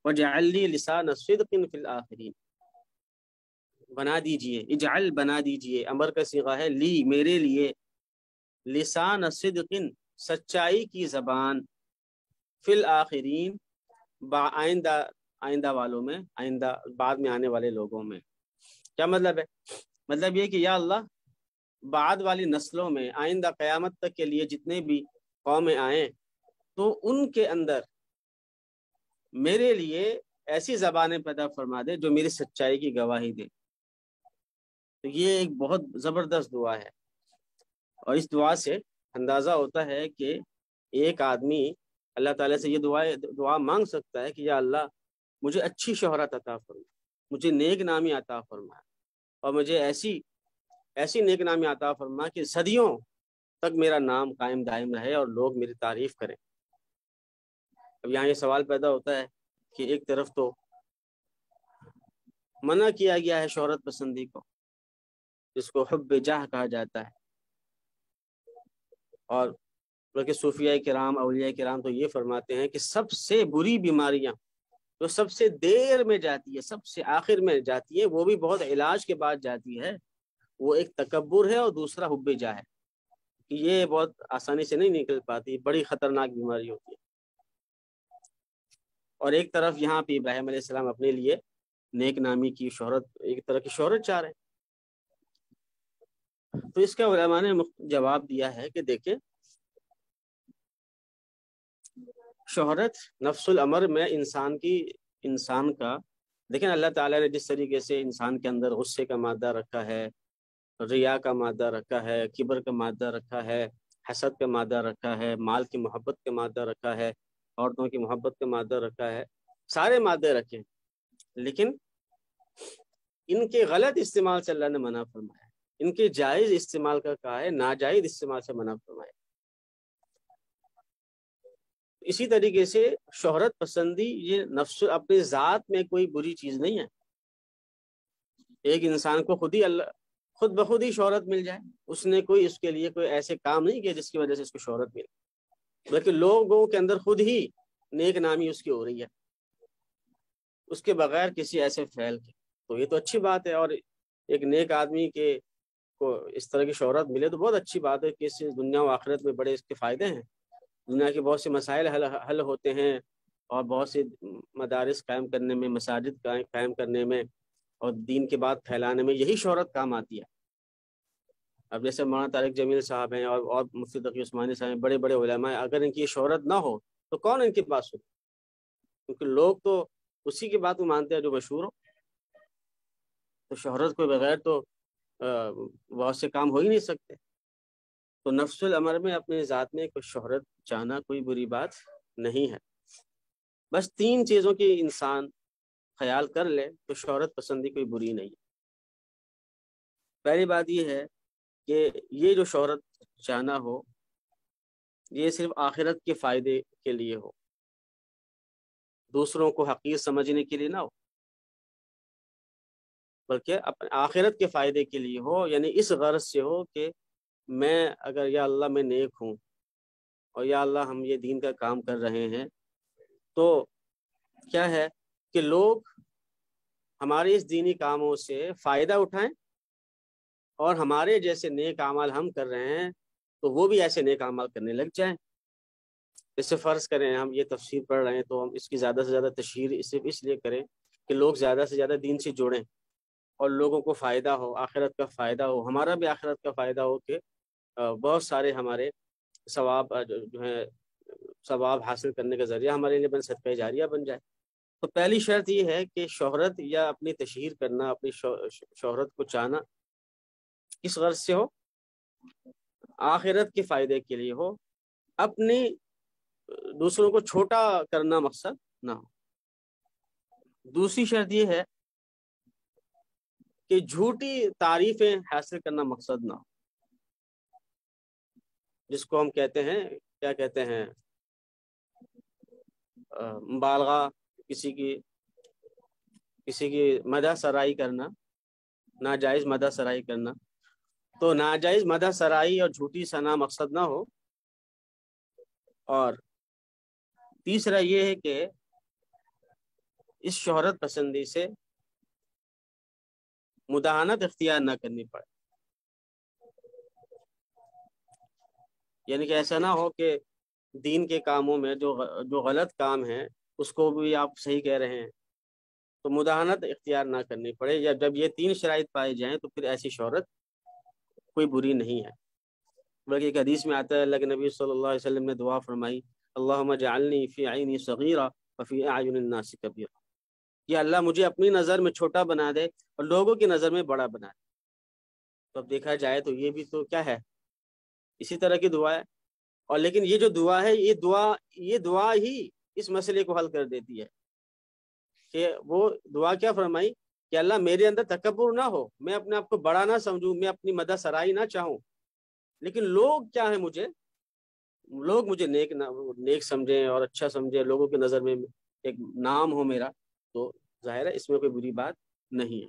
وجعل لی لسان صدق فی الآخرین، بنا دیجئے، اجعل بنا دیجئے، امر کا صیغہ ہے، لی میرے لیے، لسان صدق سچائی کی زبان، فی الآخرین آئندہ والوں میں، آئندہ بعد میں آنے والے لوگوں میں۔ کیا مطلب ہے؟ مطلب یہ کہ یا اللہ بعد والی نسلوں میں، آئندہ قیامت تک کے لیے جتنے بھی قومیں آئیں تو ان کے اندر میرے لیے ایسی زبانیں پیدا فرما دے جو میری سچائی کی گواہی دے۔ تو یہ ایک بہت زبردست دعا ہے، اور اس دعا سے اندازہ ہوتا ہے کہ ایک آدمی اللہ تعالیٰ سے یہ دعا مانگ سکتا ہے کہ یا اللہ مجھے اچھی شہرت عطا فرما، مجھے نیک نامی عطا فرما، اور مجھے ایسی نیک نامی عطا فرما کہ صدیوں تک میرا نام قائم دائم رہے اور لوگ میری تعریف کریں۔ اب یہاں یہ سوال پیدا ہوتا ہے کہ ایک طرف تو منع کیا گیا ہے شہرت پسندی کو، جس کو حب جاہ کہا جاتا ہے، اور بلکہ صوفیاء کرام، اولیاء کرام تو یہ فرماتے ہیں کہ سب سے بری بیماریاں جو سب سے دیر میں جاتی ہے، سب سے آخر میں جاتی ہے، وہ بھی بہت علاج کے بعد جاتی ہے، وہ ایک تکبر ہے اور دوسرا حب جاہ ہے، کہ یہ بہت آسانی سے نہیں نکل پاتی، بڑی خطرناک بیماری ہوتی ہے۔ اور ایک طرف یہاں پہ ابراہیم علیہ السلام اپنے لیے نیک نامی کی شہرت، ایک طرح کی شہرت چاہ رہے ہیں۔ تو اس کا علماء نے جواب دیا ہے کہ دیکھیں، شہرت نفس الامر میں انسان کا دیکھیں اللہ تعالیٰ نے جس طریقے سے انسان کے اندر غصے کا مادہ رکھا ہے، ریا کا مادہ رکھا ہے، کبر کا مادہ رکھا ہے، حسد کا مادہ رکھا ہے، مال کی محبت کا مادہ رکھا ہے، عورتوں کی محبت کا مادہ رکھا ہے، سارے مادے رکھے، لیکن ان کے غلط استعمال سے اللہ نے منع فرمایا، ان کے جائز استعمال کا کہا ہے، ناجائز استعمال سے منع فرمایا۔ اسی طریقے سے شہرت پسندی یہ نفس اپنی ذات میں کوئی بری چیز نہیں ہے۔ ایک انسان کو خود بخود ہی شہرت مل جائے، اس نے اس کے لیے کوئی ایسے کام نہیں کیا جس کی وجہ سے اس کو شہرت ملے، بلکہ لوگوں کے اندر خود ہی نیک نامی اس کی ہو رہی ہے، اس کے بغیر کسی ایسے فعل کے، تو یہ تو اچھی بات ہے۔ اور ایک نیک آدمی کو اس طرح کی شہرت ملے تو بہت اچھی بات ہے، کہ اس سے دنیا و آخرت میں بڑے اس کے فائدے ہیں، دنیا کے بہت سے مسائل حل ہوتے ہیں، اور بہت سے مدارس قائم کرنے میں، مساجد قائم کرنے میں، اور دین کے بعد پھیلانے میں یہی شہرت کام آتی ہے۔ اب جیسے مولانا طارق جمیل صاحب ہیں اور مفتی تقی عثمانی صاحب ہیں، بڑے بڑے علماء ہیں، اگر ان کی یہ شہرت نہ ہو تو کون ان کے پاس ہو؟ کیونکہ لوگ تو اسی کی بات کو مانتے ہیں جو مشہور ہو، تو شہرت کے بغیر تو بہت سے کام ہو ہی نہیں سکتے۔ تو نفس الامر میں اپنے ذات میں کوئی شہرت چاہنا کوئی بری بات نہیں ہے، بس 3 چیزوں کی انسان خیال کر لے تو شہرت پسندی کوئی بری نہیں ہے۔ پہلی بات یہ ہے کہ یہ جو شہرت چاہنا ہو یہ صرف آخرت کے فائدے کے لیے ہو، دوسروں کو حقیر سمجھنے کے لیے نہ ہو، بلکہ اپنے آخرت کے فائدے کے لیے ہو، یعنی اس غرض سے ہو کہ میں اگر یا اللہ میں نیک ہوں اور یا اللہ ہم یہ دین کا کام کر رہے ہیں، تو کیا ہے کہ لوگ ہمارے اس دینی کاموں سے فائدہ اٹھائیں، اور ہمارے جیسے نیک اعمال ہم کر رہے ہیں تو وہ بھی ایسے نیک اعمال کرنے لگ جائیں۔ جیسے فرض کریں ہم یہ تفسیر پڑھ رہے ہیں تو ہم اس کی زیادہ سے زیادہ تشہیر صرف اس لیے کریں کہ لوگ زیادہ سے زیادہ دین سے جوڑیں اور لوگوں کو فائدہ ہو، آخرت کا فائدہ ہو، ہمارا بھی آخرت کا فائدہ ہو، کہ بہت سارے ہمارے جو ہے ثواب حاصل کرنے کا ذریعہ ہمارے لیے صدقہ جاریہ بن جائے۔ تو پہلی شرط یہ ہے کہ شہرت یا اپنی تشہیر کرنا، اپنی شہرت کو چاہنا کس غرض سے ہو؟ آخرت کے فائدے کے لیے ہو، اپنی دوسروں کو چھوٹا کرنا مقصد نہ ہو۔ دوسری شرط یہ ہے کہ جھوٹی تعریفیں حاصل کرنا مقصد نہ ہو، جس کو ہم کہتے ہیں، کیا کہتے ہیں، مبالغہ، کسی کی مدح سرائی کرنا، ناجائز مدح سرائی کرنا۔ تو ناجائز مدح سرائی اور جھوٹی ثنا مقصد نہ ہو۔ اور تیسرا یہ ہے کہ اس شہرت پسندی سے مداہنت اختیار نہ کرنی پڑے، یعنی کہ ایسا نہ ہو کہ دین کے کاموں میں جو غلط کام ہے اس کو بھی آپ صحیح کہہ رہے ہیں، تو مداہنت اختیار نہ کرنی پڑے، یا جب یہ تین شرائط پائے جائیں تو پھر ایسی شہرت کوئی بری نہیں ہے۔ بلکہ ایک حدیث میں آتا ہے اللہ کے نبی صلی اللہ علیہ وسلم نے دعا فرمائی، اللہم اجعلنی فی عینی صغیرہ وفی اعین الناس کبیرہ، یا اللہ مجھے اپنی نظر میں چھوٹا بنا دے اور لوگوں کی نظر میں بڑا بنا دے۔ تو اب دیکھا جائے تو یہ بھی تو کیا ہے، اسی طرح کی دعا ہے، اور لیکن یہ جو دعا ہے یہ دعا ہی اس مسئلے کو حل کر دیتی ہے، کہ وہ دعا کیا فرمائی کہ اللہ میرے اندر تکبر نہ ہو، میں اپنے آپ کو بڑا نہ سمجھوں، میں اپنی مدح سرائی نہ چاہوں، لیکن لوگ کیا ہے لوگ مجھے نیک سمجھیں اور اچھا سمجھیں، لوگوں کی نظر میں ایک نام ہو میرا، تو ظاہر ہے اس میں کوئی بری بات نہیں ہے۔